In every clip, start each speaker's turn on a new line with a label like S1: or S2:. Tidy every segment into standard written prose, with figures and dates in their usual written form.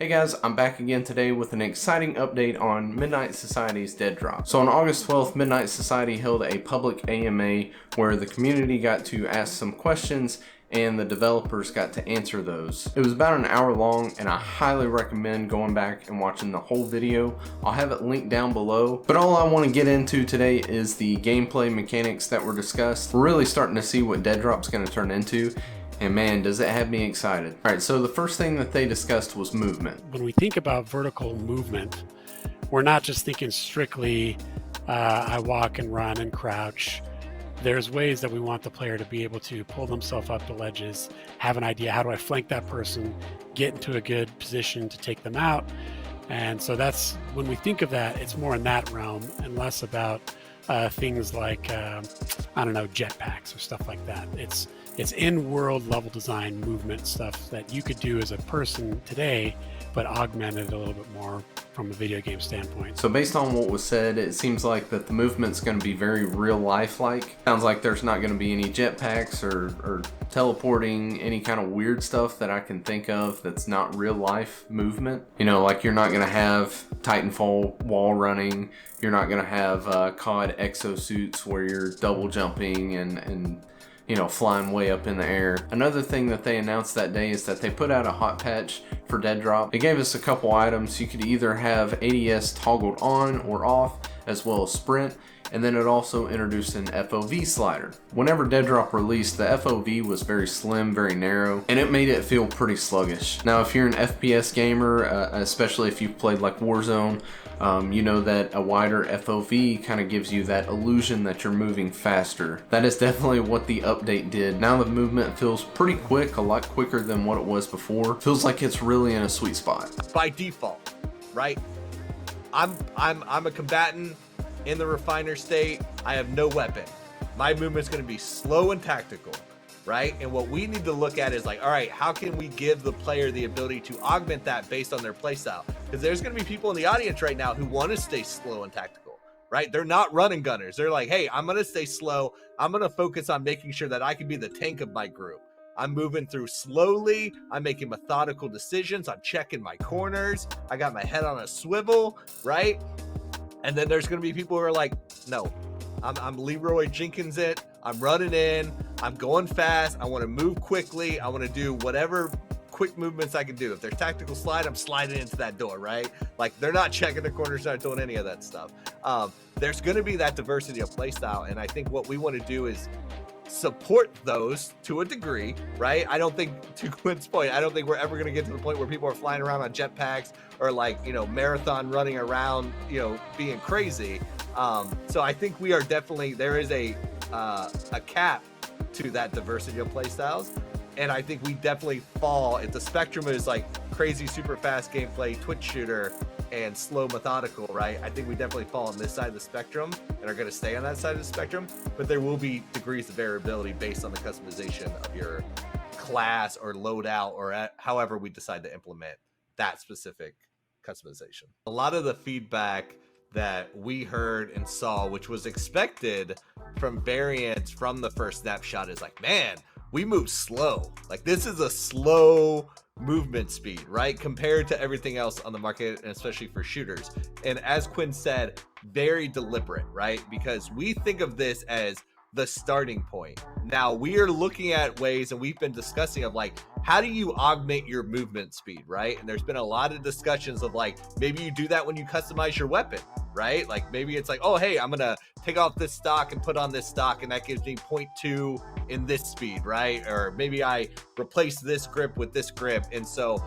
S1: Hey guys, I'm back again today with an exciting update on Midnight Society's Deadrop. So on August 12th, Midnight Society held a public AMA where the community got to ask some questions and the developers got to answer those. It was about an hour long and I highly recommend going back and watching the whole video. I'll have it linked down below. But all I want to get into today is the gameplay mechanics that were discussed. We're really starting to see what Deadrop's going to turn into. And man, does it have me excited. All right, so the first thing that they discussed was movement.
S2: When we think about vertical movement, we're not just thinking strictly, I walk and run and crouch. There's ways that we want the player to be able to pull themselves up to ledges, have an idea, how do I flank that person, get into a good position to take them out. And so that's, when we think of that, it's more in that realm and less about things like, I don't know, jetpacks or stuff like that. It's in-world level design movement stuff that you could do as a person today, but augmented a little bit more from a video game standpoint.
S1: So based on what was said, it seems like that the movement's going to be very real life-like. Sounds like there's not going to be any jetpacks or teleporting, any kind of weird stuff that I can think of that's not real life movement. You know, like you're not going to have Titanfall wall running. You're not going to have COD exosuits where you're double jumping and you know, flying way up in the air. Another thing that they announced that day is that they put out a hot patch for Deadrop. They gave us a couple items. You could either have ADS toggled on or off, as well as sprint, and then it also introduced an FOV slider. Whenever Deadrop released, the FOV was very slim, very narrow, and it made it feel pretty sluggish. Now, if you're an FPS gamer, especially if you've played like Warzone, you know that a wider FOV kind of gives you that illusion that you're moving faster. That is definitely what the update did. Now the movement feels pretty quick, a lot quicker than what it was before. Feels like it's really in a sweet spot.
S3: By default, right? I'm a combatant in the refiner state. I have no weapon. My movement's going to be slow and tactical, right? And what we need to look at is like, all right, how can we give the player the ability to augment that based on their playstyle? Because there's going to be people in the audience right now who want to stay slow and tactical, right? They're not running gunners. They're like, hey, I'm going to stay slow. I'm going to focus on making sure that I can be the tank of my group. I'm moving through slowly. I'm making methodical decisions. I'm checking my corners. I got my head on a swivel, right? And then there's going to be people who are like, no, I'm Leroy Jenkins it. I'm running in. I'm going fast. I want to move quickly. I want to do whatever quick movements I can do. If there's tactical slide, I'm sliding into that door, right? Like they're not checking their corners, not doing any of that stuff. There's going to be that diversity of playstyle. And I think what we want to do is support those to a degree, right? I don't think, to Quinn's point, I don't think we're ever going to get to the point where people are flying around on jetpacks or like, you know, marathon running around, you know, being crazy. So I think we are definitely, there is a cap to that diversity of playstyles. And I think we definitely fall, if the spectrum is like crazy, super fast gameplay, twitch shooter, and slow methodical, right? I think we definitely fall on this side of the spectrum and are going to stay on that side of the spectrum, but there will be degrees of variability based on the customization of your class or loadout or however we decide to implement that specific customization. A lot of the feedback that we heard and saw, which was expected from variants from the first snapshot, is like, man, we move slow. Like this is a slow movement speed, right? Compared to everything else on the market, and especially for shooters. And as Quinn said, very deliberate, right? Because we think of this as the starting point. Now we are looking at ways, and we've been discussing of like, how do you augment your movement speed, right? And there's been a lot of discussions of like, maybe you do that when you customize your weapon, right? Like maybe it's like, oh, hey, I'm gonna take off this stock and put on this stock, and that gives me 0.2 in this speed, right? Or maybe I replace this grip with this grip, and so,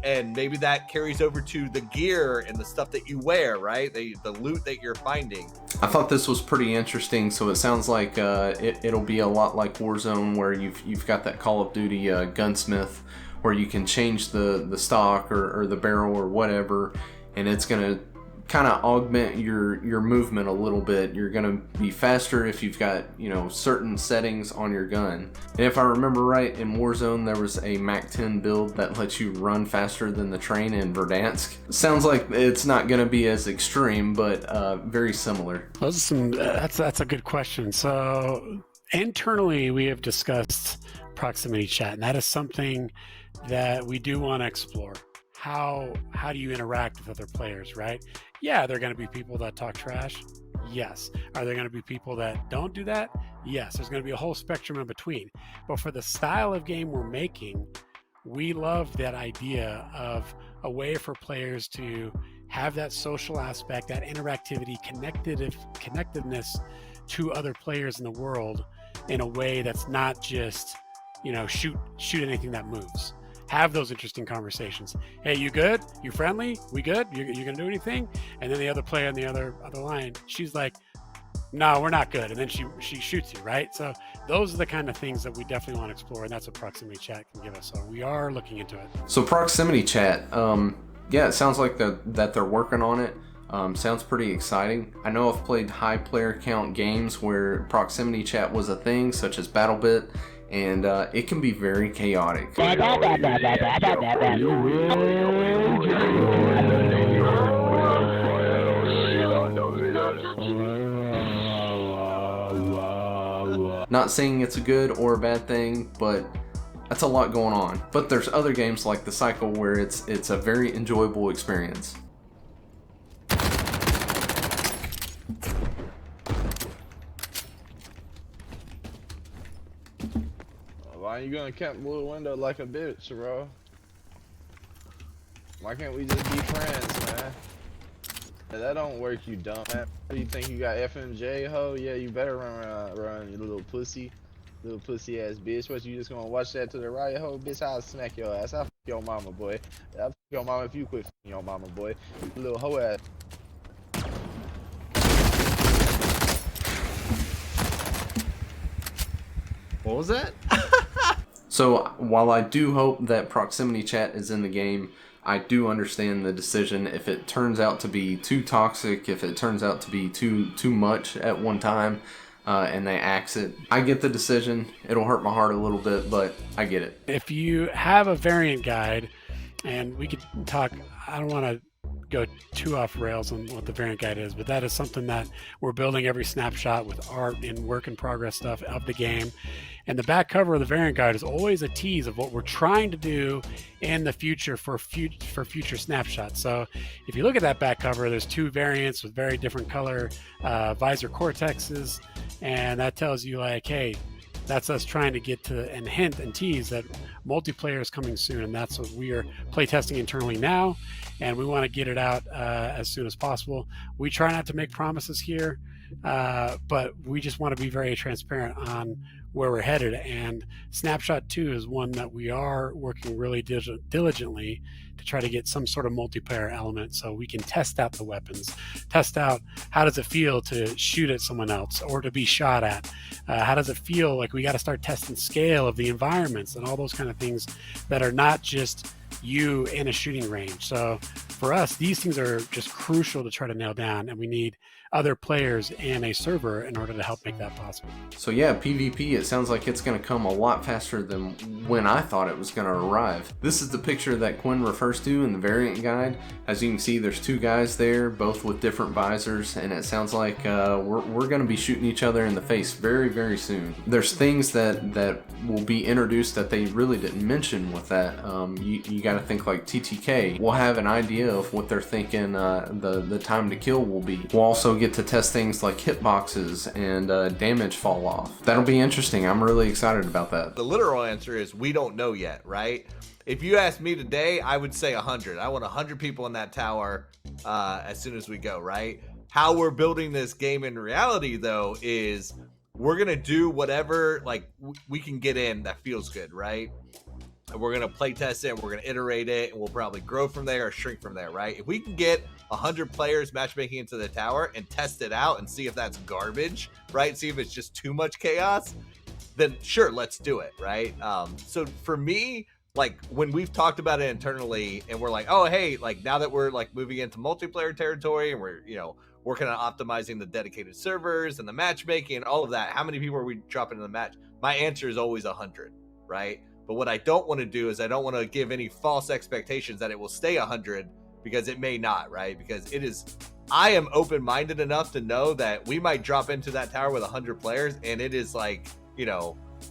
S3: and maybe that carries over to the gear and the stuff that you wear, right? The loot that you're finding.
S1: I thought this was pretty interesting. So it sounds like it'll be a lot like Warzone, where you've got that Call of Duty gunsmith, where you can change the stock or the barrel or whatever, and it's gonna kind of augment your movement a little bit. You're gonna be faster if you've got, you know, certain settings on your gun. And if I remember right, in Warzone there was a Mac 10 build that lets you run faster than the train in Verdansk. Sounds like it's not gonna be as extreme, but very similar.
S2: Those are some. That's a good question. So internally, we have discussed proximity chat, and that is something that we do want to explore. how do you interact with other players, right? Yeah, there are going to be people that talk trash. Yes. Are there going to be people that don't do that? Yes. There's going to be a whole spectrum in between. But for the style of game we're making, we love that idea of a way for players to have that social aspect, that interactivity, connectedness to other players in the world in a way that's not just, shoot anything that moves. Have those interesting conversations. Hey, you good? You friendly? We good? You gonna do anything? And then the other player on the other line, she's like, no, we're not good. And then she shoots you, right? So those are the kind of things that we definitely want to explore, and that's what proximity chat can give us. So we are looking into it.
S1: So proximity chat, yeah, it sounds like that they're working on it. Sounds pretty exciting. I know I've played high player count games where proximity chat was a thing, such as BattleBit, and it can be very chaotic. Not saying it's a good or a bad thing, but that's a lot going on. But there's other games like The Cycle where it's a very enjoyable experience.
S4: Why are you gonna camp blue window like a bitch, bro? Why can't we just be friends, man? That don't work, you dumb man. You think you got FMJ, ho? Yeah, you better run, you little pussy ass bitch. What, you just gonna watch that to the right, ho? Bitch, I'll smack your ass. I'll f your mama, boy. I'll f your mama if you quit f***ing your mama, boy. You little hoe ass.
S3: What was that?
S1: So while I do hope that proximity chat is in the game, I do understand the decision. If it turns out to be too toxic, if it turns out to be too much at one time, and they axe it, I get the decision. It'll hurt my heart a little bit, but I get it.
S2: If you have a variant guide, and we could talk, I don't want to go too off rails on what the variant guide is, but that is something that we're building every snapshot with art and work in progress stuff of the game. And the back cover of the variant guide is always a tease of what we're trying to do in the future for future snapshots. So if you look at that back cover, there's two variants with very different color visor cortexes, and that tells you like, hey, that's us trying to get to and hint and tease that multiplayer is coming soon, and that's what we are playtesting internally now, and we want to get it out as soon as possible. We try not to make promises here, but we just want to be very transparent on where we're headed, and Snapshot 2 is one that we are working really diligently to try to get some sort of multiplayer element so we can test out the weapons, test out how does it feel to shoot at someone else or to be shot at, how does it feel, like we got to start testing scale of the environments and all those kind of things that are not just you in a shooting range. So for us, these things are just crucial to try to nail down, and we need other players and a server in order to help make that possible.
S1: So yeah, PvP, it sounds like it's going to come a lot faster than when I thought it was going to arrive. This is the picture that Quinn refers to in the variant guide. As you can see, there's two guys there, both with different visors, and it sounds like we're going to be shooting each other in the face very, very soon. There's things that will be introduced that they really didn't mention with that. You got to think like TTK. We'll have an idea of what they're thinking the time to kill will be. We'll also get to test things like hitboxes and damage fall off. That'll be interesting. I'm really excited about that.
S3: The literal answer is we don't know yet, right? If you asked me today, I would say 100. I want 100 people in that tower as soon as we go, right? How we're building this game in reality, though, is we're going to do whatever like we can get in that feels good, right? And we're going to play test it, and we're going to iterate it, and we'll probably grow from there or shrink from there, right? If we can get 100 players matchmaking into the tower and test it out and see if that's garbage, right? See if it's just too much chaos, then sure, let's do it, right? So for me, like when we've talked about it internally and we're like, oh, hey, like now that we're like moving into multiplayer territory and we're, working on optimizing the dedicated servers and the matchmaking and all of that, how many people are we dropping in the match? My answer is always 100, right? But what I don't want to do is I don't want to give any false expectations that it will stay 100, because it may not, right? Because I am open-minded enough to know that we might drop into that tower with 100 players and it is like,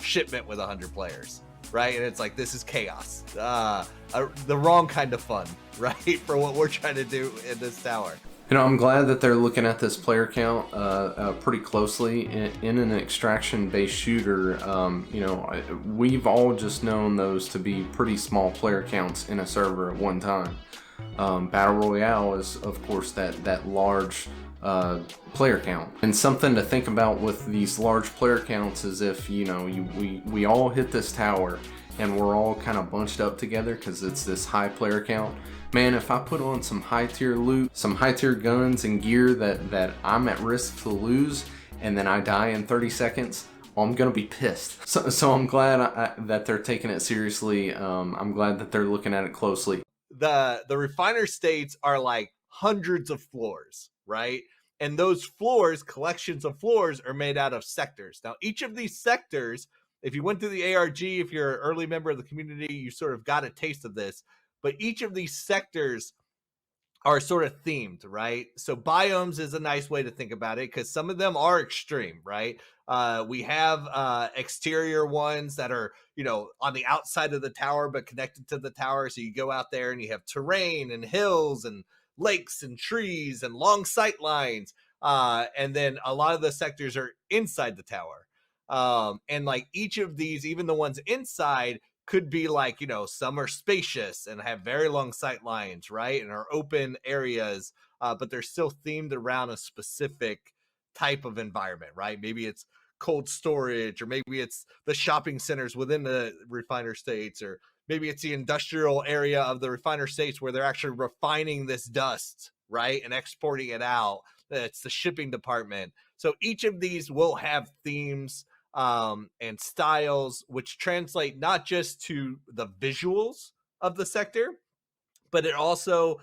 S3: shipment with 100 players, right? And it's like, this is chaos, the wrong kind of fun, right? For what we're trying to do in this tower.
S1: I'm glad that they're looking at this player count pretty closely in an extraction-based shooter. We've all just known those to be pretty small player counts in a server at one time. Battle Royale is, of course, that large player count. And something to think about with these large player counts is if, we all hit this tower and we're all kind of bunched up together because it's this high player count. Man, if I put on some high tier loot, some high tier guns and gear that I'm at risk to lose, and then I die in 30 seconds, I'm gonna be pissed. So I'm glad that they're taking it seriously. I'm glad that they're looking at it closely.
S3: The refiner states are like hundreds of floors, right? And those floors, collections of floors, are made out of sectors. Now, each of these sectors, if you went through the ARG, if you're an early member of the community, you sort of got a taste of this. But each of these sectors are sort of themed, right? So biomes is a nice way to think about it because some of them are extreme, right? We have exterior ones that are, on the outside of the tower but connected to the tower. So you go out there and you have terrain and hills and lakes and trees and long sight lines. And then a lot of the sectors are inside the tower. And like each of these, even the ones inside, could be like, some are spacious and have very long sight lines, right? And are open areas, but they're still themed around a specific type of environment, right? Maybe it's cold storage, or maybe it's the shopping centers within the refiner states, or maybe it's the industrial area of the refiner states where they're actually refining this dust, right? And exporting it out. It's the shipping department. So each of these will have themes and styles, which translate not just to the visuals of the sector, but it also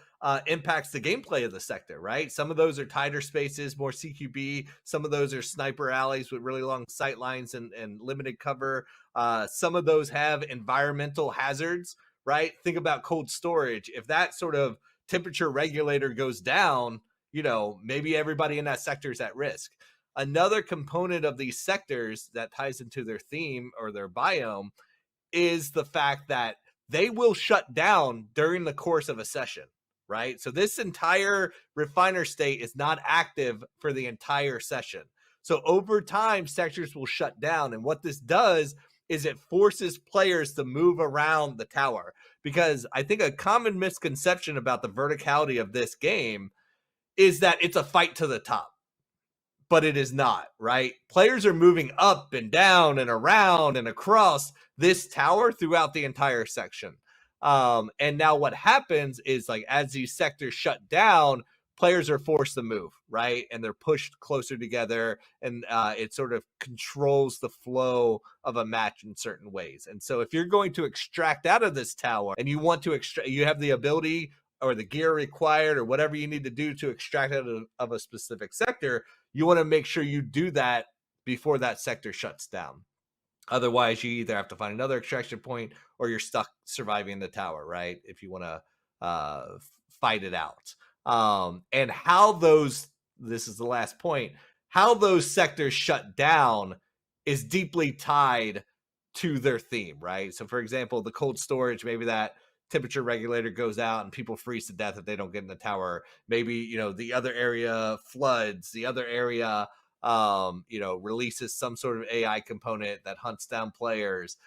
S3: impacts the gameplay of the sector, right? Some of those are tighter spaces, more CQB. Some of those are sniper alleys with really long sight lines and limited cover. Some of those have environmental hazards, right? Think about cold storage. If that sort of temperature regulator goes down, maybe everybody in that sector is at risk. Another component of these sectors that ties into their theme or their biome is the fact that they will shut down during the course of a session, right? So this entire refiner state is not active for the entire session. So over time, sectors will shut down. And what this does is it forces players to move around the tower. Because I think a common misconception about the verticality of this game is that it's a fight to the top. But it is not, right? Players are moving up and down and around and across this tower throughout the entire section. And now what happens is, like, as these sectors shut down, players are forced to move, right? And they're pushed closer together, and it sort of controls the flow of a match in certain ways. And so if you're going to extract out of this tower and you want to extract, you have the ability or the gear required or whatever you need to do to extract out of a specific sector, you want to make sure you do that before that sector shuts down. Otherwise, you either have to find another extraction point or you're stuck surviving the tower, right? If you want to fight it out. And how this is the last point, how those sectors shut down is deeply tied to their theme, right? So for example, the cold storage, maybe that temperature regulator goes out and people freeze to death if they don't get in the tower. Maybe, the other area floods, the other area, releases some sort of AI component that hunts down players.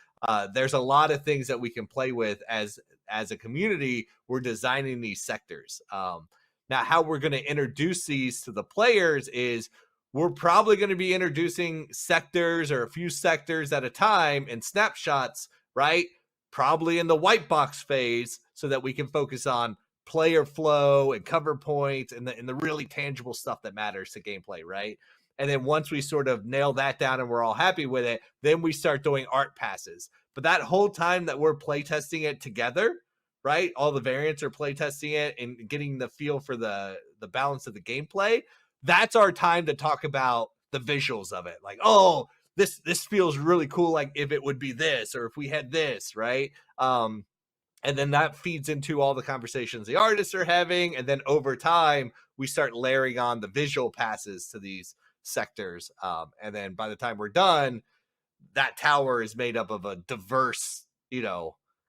S3: There's a lot of things that we can play with as a community. We're designing these sectors. Now, how we're going to introduce these to the players is we're probably going to be introducing sectors or a few sectors at a time in snapshots, right? Probably in the white box phase, so that we can focus on player flow and cover points and the really tangible stuff that matters to gameplay, right? And then once we sort of nail that down and we're all happy with it, then we start doing art passes. But that whole time that we're playtesting it together, right? All the variants are playtesting it and getting the feel for the balance of the gameplay. That's our time to talk about the visuals of it. Like, oh, this feels really cool, like if it would be this or if we had this, right? And then that feeds into all the conversations the artists are having. And then over time, we start layering on the visual passes to these sectors. And then by the time we're done, that tower is made up of a diverse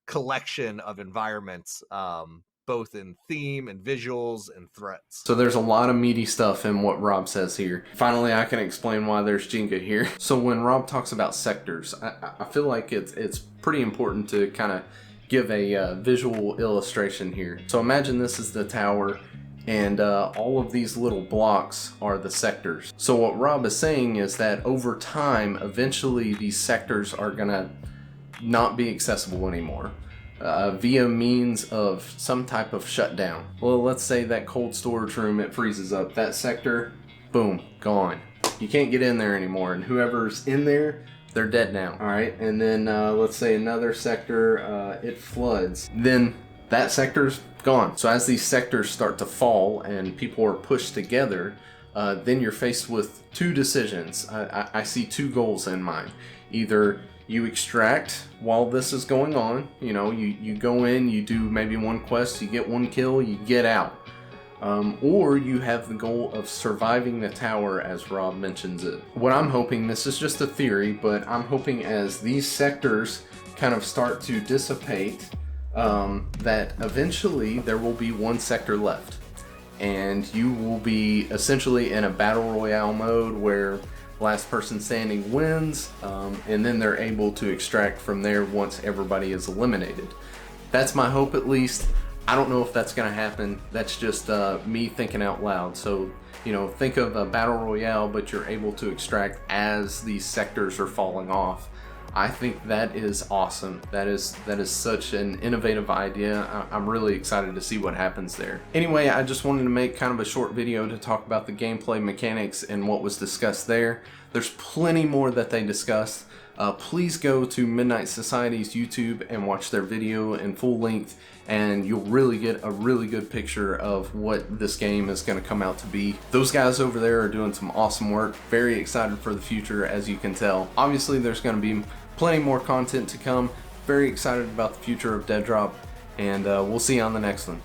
S3: collection of environments, both in theme and visuals and threats.
S1: So there's a lot of meaty stuff in what Rob says here. Finally, I can explain why there's Jenga here. So when Rob talks about sectors, I feel like it's pretty important to kind of give a visual illustration here. So imagine this is the tower, and all of these little blocks are the sectors. So what Rob is saying is that over time, eventually these sectors are gonna not be accessible anymore. Via means of some type of shutdown. Well, let's say that cold storage room, it freezes up. That sector, boom, gone. You can't get in there anymore, and whoever's in there, they're dead now. All right, and then let's say another sector, it floods. Then that sector's gone. So as these sectors start to fall and people are pushed together, then you're faced with two decisions. I see two goals in mind. Either you extract while this is going on, you go in, you do maybe one quest, you get one kill, you get out. Or you have the goal of surviving the tower as Rob mentions it. What I'm hoping, this is just a theory, but I'm hoping as these sectors kind of start to dissipate, that eventually there will be one sector left. And you will be essentially in a battle royale mode where last person standing wins, and then they're able to extract from there once everybody is eliminated. That's my hope, at least. I don't know if that's going to happen. That's just me thinking out loud. So, think of a battle royale, but you're able to extract as these sectors are falling off. I think that is awesome. That is such an innovative idea. I'm really excited to see what happens there. Anyway, I just wanted to make kind of a short video to talk about the gameplay mechanics and what was discussed there. There's plenty more that they discussed. Please go to Midnight Society's YouTube and watch their video in full length, and you'll really get a really good picture of what this game is going to come out to be. Those guys over there are doing some awesome work. Very excited for the future, as you can tell. Obviously, there's going to be plenty more content to come. Very excited about the future of Deadrop, and we'll see you on the next one.